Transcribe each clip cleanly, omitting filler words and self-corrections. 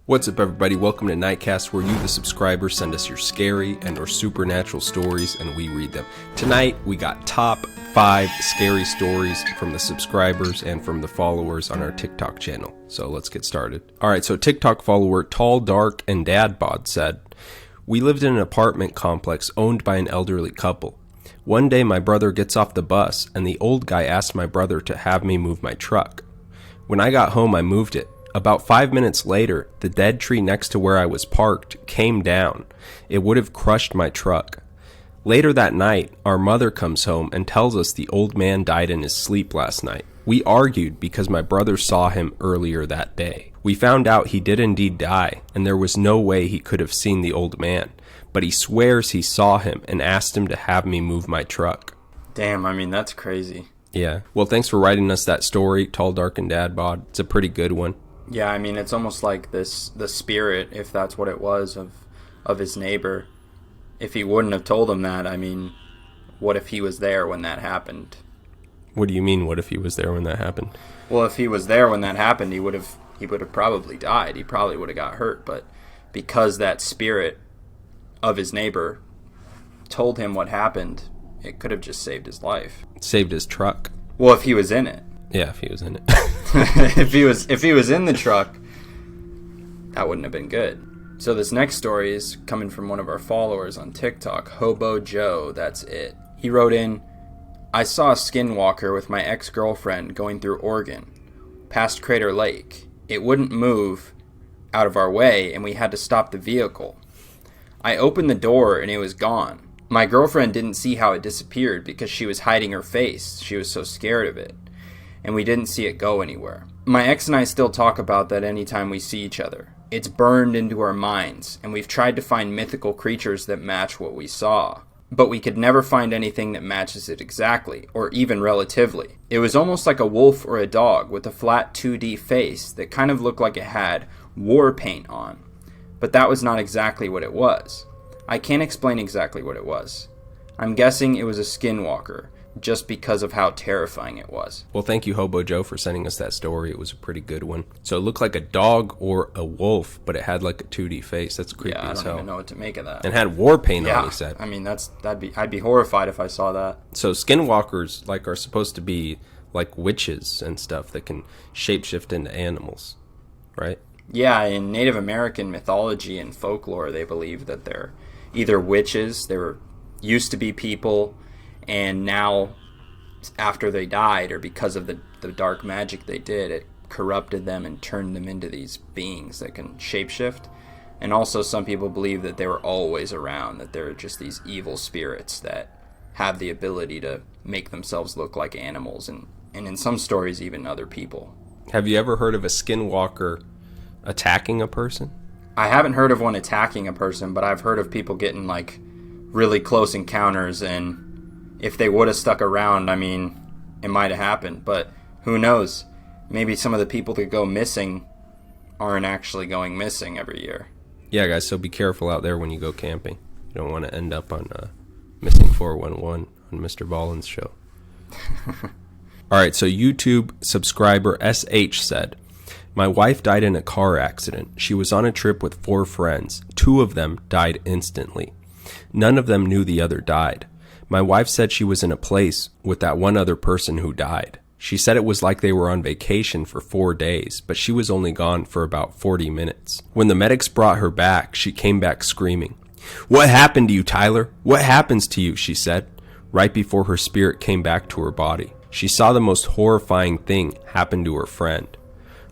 What's up, everybody? Welcome to Nightcast, where you, the subscribers, send us your scary and or supernatural stories, and we read them. Tonight, we got top 5 scary stories from the subscribers and from the followers on our TikTok channel. So let's get started. Alright, so TikTok follower Tall, Dark, and Dad Bod said, "We lived in an apartment complex owned by an elderly couple. One day, my brother gets off the bus, and the old guy asked my brother to have me move my truck. When I got home, I moved it. About 5 minutes later, the dead tree next to where I was parked came down. It would have crushed my truck. Later that night, our mother comes home and tells us the old man died in his sleep last night. We argued because my brother saw him earlier that day. We found out he did indeed die, and there was no way he could have seen the old man, but he swears he saw him and asked him to have me move my truck." Damn, I mean, that's crazy. Yeah. Well, thanks for writing us that story, Tall, Dark, and Dad Bod. It's a pretty good one. Yeah, I mean, it's almost like the spirit, if that's what it was, of his neighbor. If he wouldn't have told him that, I mean, what if he was there when that happened? What do you mean, what if he was there when that happened? Well, if he was there when that happened, he would have probably died. He probably would have got hurt, but because that spirit of his neighbor told him what happened, it could have just saved his life. Saved his truck. Well, if he was in it. Yeah, if he was in it. if he was in the truck, that wouldn't have been good. So this next story is coming from one of our followers on TikTok, Hobo Joe, that's it. He wrote in, "I saw a Skinwalker with my ex-girlfriend going through Oregon, past Crater Lake. It wouldn't move out of our way, and we had to stop the vehicle. I opened the door, and it was gone. My girlfriend didn't see how it disappeared because she was hiding her face. She was so scared of it. And we didn't see it go anywhere. My ex and I still talk about that anytime we see each other. It's burned into our minds, and we've tried to find mythical creatures that match what we saw. But we could never find anything that matches it exactly, or even relatively. It was almost like a wolf or a dog with a flat 2D face that kind of looked like it had war paint on. But that was not exactly what it was. I can't explain exactly what it was. I'm guessing it was a skinwalker, just because of how terrifying it was." Well, thank you, Hobo Joe, for sending us that story. It was a pretty good one. So it looked like a dog or a wolf, but it had like a 2D face. That's creepy as hell. Yeah, I don't even know what to make of that. And had war paint on, he said. I mean, I'd be horrified if I saw that. So skinwalkers are supposed to be like witches and stuff that can shapeshift into animals, right? Yeah, in Native American mythology and folklore, they believe that they're either witches, used to be people, and now, after they died, or because of the dark magic they did, it corrupted them and turned them into these beings that can shapeshift. And also some people believe that they were always around, that they're just these evil spirits that have the ability to make themselves look like animals, and in some stories, even other people. Have you ever heard of a skinwalker attacking a person? I haven't heard of one attacking a person, but I've heard of people getting, like, really close encounters, and if they would have stuck around, I mean, it might have happened, but who knows? Maybe some of the people that go missing aren't actually going missing every year. Yeah, guys, so be careful out there when you go camping. You don't want to end up on Missing 411 on Mr.Ballen's show. Alright, so YouTube subscriber SH said, "My wife died in a car accident. She was on a trip with 4 friends. 2 of them died instantly. None of them knew the other died. My wife said she was in a place with that one other person who died. She said it was like they were on vacation for 4 days, but she was only gone for about 40 minutes. When the medics brought her back, she came back screaming. 'What happened to you, Tyler? What happens to you?' she said, right before her spirit came back to her body. She saw the most horrifying thing happen to her friend.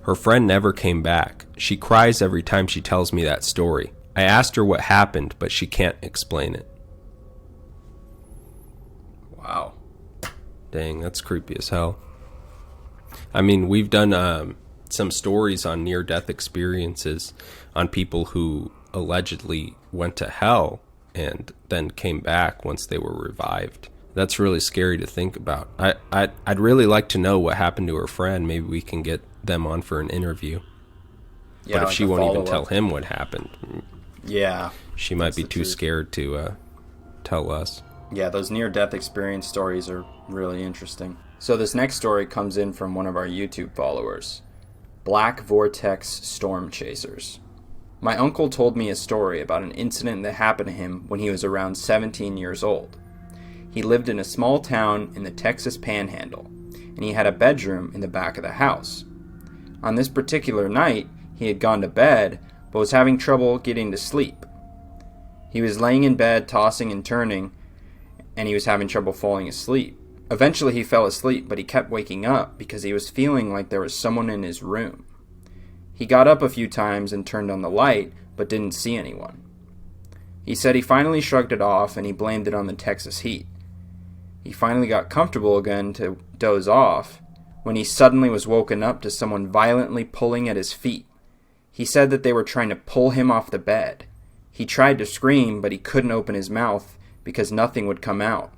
Her friend never came back. She cries every time she tells me that story. I asked her what happened, but she can't explain it." Wow. Dang, that's creepy as hell. I mean, we've done some stories on near-death experiences on people who allegedly went to hell and then came back once they were revived. That's really scary to think about. I'd really like to know what happened to her friend. Maybe we can get them on for an interview. Yeah, but if like she won't even tell him what happened, yeah, she might be too scared to tell us. Yeah, those near-death experience stories are really interesting. So this next story comes in from one of our YouTube followers, Black Vortex Storm Chasers. My uncle told me a story about an incident that happened to him when he was around 17 years old. He lived in a small town in the Texas Panhandle, and he had a bedroom in the back of the house. On this particular night, he had gone to bed, but was having trouble getting to sleep. He was laying in bed, tossing and turning, and he was having trouble falling asleep. Eventually he fell asleep, but he kept waking up because he was feeling like there was someone in his room. He got up a few times and turned on the light, but didn't see anyone. He said he finally shrugged it off and he blamed it on the Texas heat. He finally got comfortable again to doze off when he suddenly was woken up to someone violently pulling at his feet. He said that they were trying to pull him off the bed. He tried to scream, but he couldn't open his mouth because nothing would come out.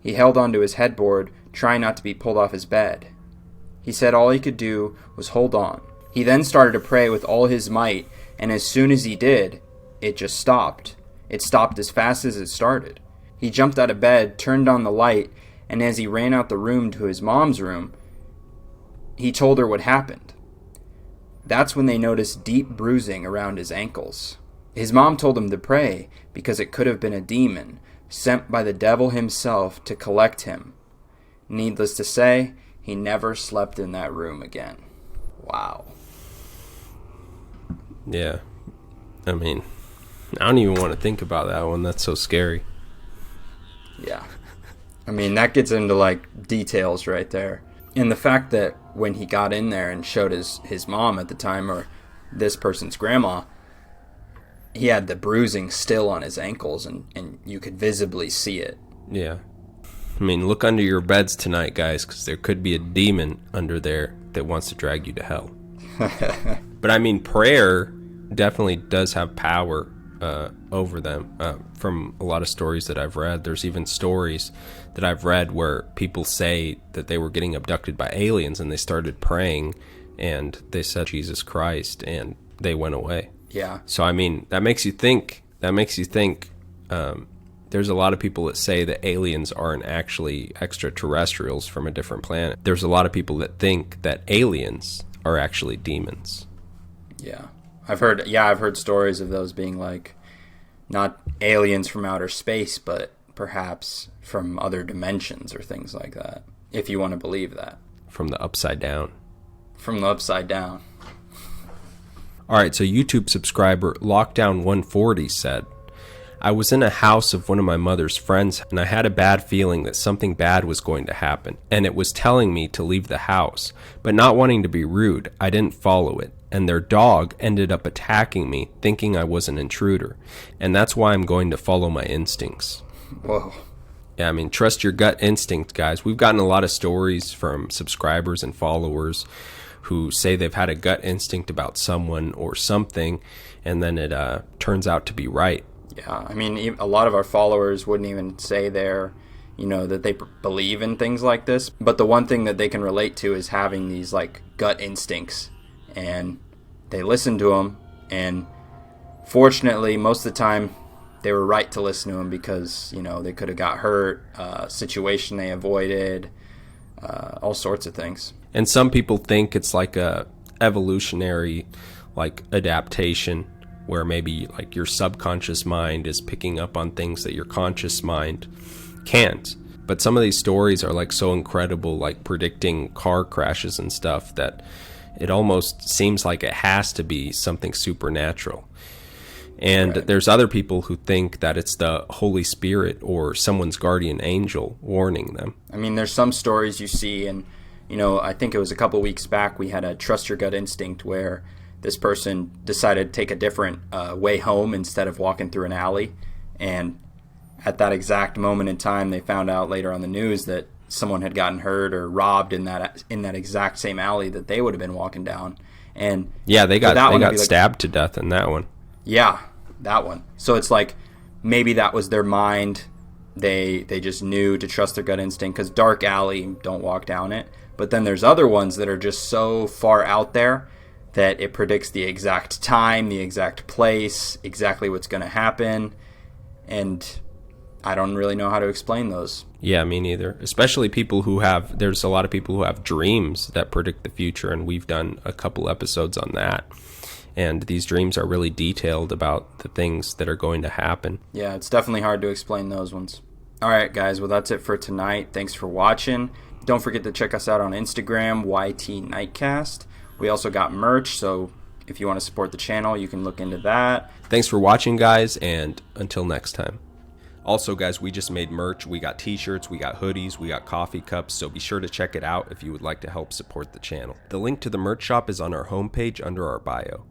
He held onto his headboard, trying not to be pulled off his bed. He said all he could do was hold on. He then started to pray with all his might, and as soon as he did, it just stopped. It stopped as fast as it started. He jumped out of bed, turned on the light, and as he ran out the room to his mom's room, he told her what happened. That's when they noticed deep bruising around his ankles. His mom told him to pray because it could have been a demon sent by the devil himself to collect him. Needless to say, he never slept in that room again. Wow. Yeah. I mean, I don't even want to think about that one. That's so scary. Yeah. I mean, that gets into, like, details right there. And the fact that when he got in there and showed his mom at the time, or this person's grandma, he had the bruising still on his ankles, and you could visibly see it. Yeah. I mean, look under your beds tonight, guys, because there could be a demon under there that wants to drag you to hell. But I mean, prayer definitely does have power over them. From a lot of stories that I've read, there's even stories that I've read where people say that they were getting abducted by aliens and they started praying and they said Jesus Christ and they went away. Yeah. So I mean, that makes you think. There's a lot of people that say that aliens aren't actually extraterrestrials from a different planet. There's a lot of people that think that aliens are actually demons. Yeah. I've heard stories of those being like not aliens from outer space, but perhaps from other dimensions or things like that, if you want to believe that. From the upside down. From the upside down. All right, so YouTube subscriber Lockdown140 said, I was in a house of one of my mother's friends and I had a bad feeling that something bad was going to happen, and it was telling me to leave the house, but not wanting to be rude, I didn't follow it, and their dog ended up attacking me thinking I was an intruder, and that's why I'm going to follow my instincts. Whoa. Yeah, I mean, trust your gut instinct, guys. We've gotten a lot of stories from subscribers and followers who say they've had a gut instinct about someone or something, and then it turns out to be right. Yeah, I mean, a lot of our followers wouldn't even say that they believe in things like this. But the one thing that they can relate to is having these, like, gut instincts. And they listen to them. And fortunately, most of the time, they were right to listen to them because, they could have got hurt, situation they avoided, all sorts of things. And some people think it's like a evolutionary, like, adaptation, where maybe like your subconscious mind is picking up on things that your conscious mind can't. But some of these stories are like so incredible, like predicting car crashes and stuff, that it almost seems like it has to be something supernatural. And Right. There's other people who think that it's the Holy Spirit or someone's guardian angel warning them. I mean, there's some stories you see, and, I think it was a couple weeks back we had a Trust Your Gut Instinct where this person decided to take a different way home instead of walking through an alley. And at that exact moment in time, they found out later on the news that someone had gotten hurt or robbed in that exact same alley that they would have been walking down. And yeah, they got like, stabbed to death in that one. Yeah, that one. So it's like maybe that was their mind. They just knew to trust their gut instinct, because dark alley, don't walk down it. But then there's other ones that are just so far out there that it predicts the exact time, the exact place, exactly what's going to happen. And I don't really know how to explain those. Yeah, me neither. Especially there's a lot of people who have dreams that predict the future, and we've done a couple episodes on that. and these dreams are really detailed about the things that are going to happen. Yeah, it's definitely hard to explain those ones. All right, guys. Well, that's it for tonight. Thanks for watching. Don't forget to check us out on Instagram, YT Nightcast. We also got merch, so if you want to support the channel, you can look into that. Thanks for watching, guys, and until next time. Also, guys, we just made merch. We got t-shirts, we got hoodies, we got coffee cups, so be sure to check it out if you would like to help support the channel. The link to the merch shop is on our homepage under our bio.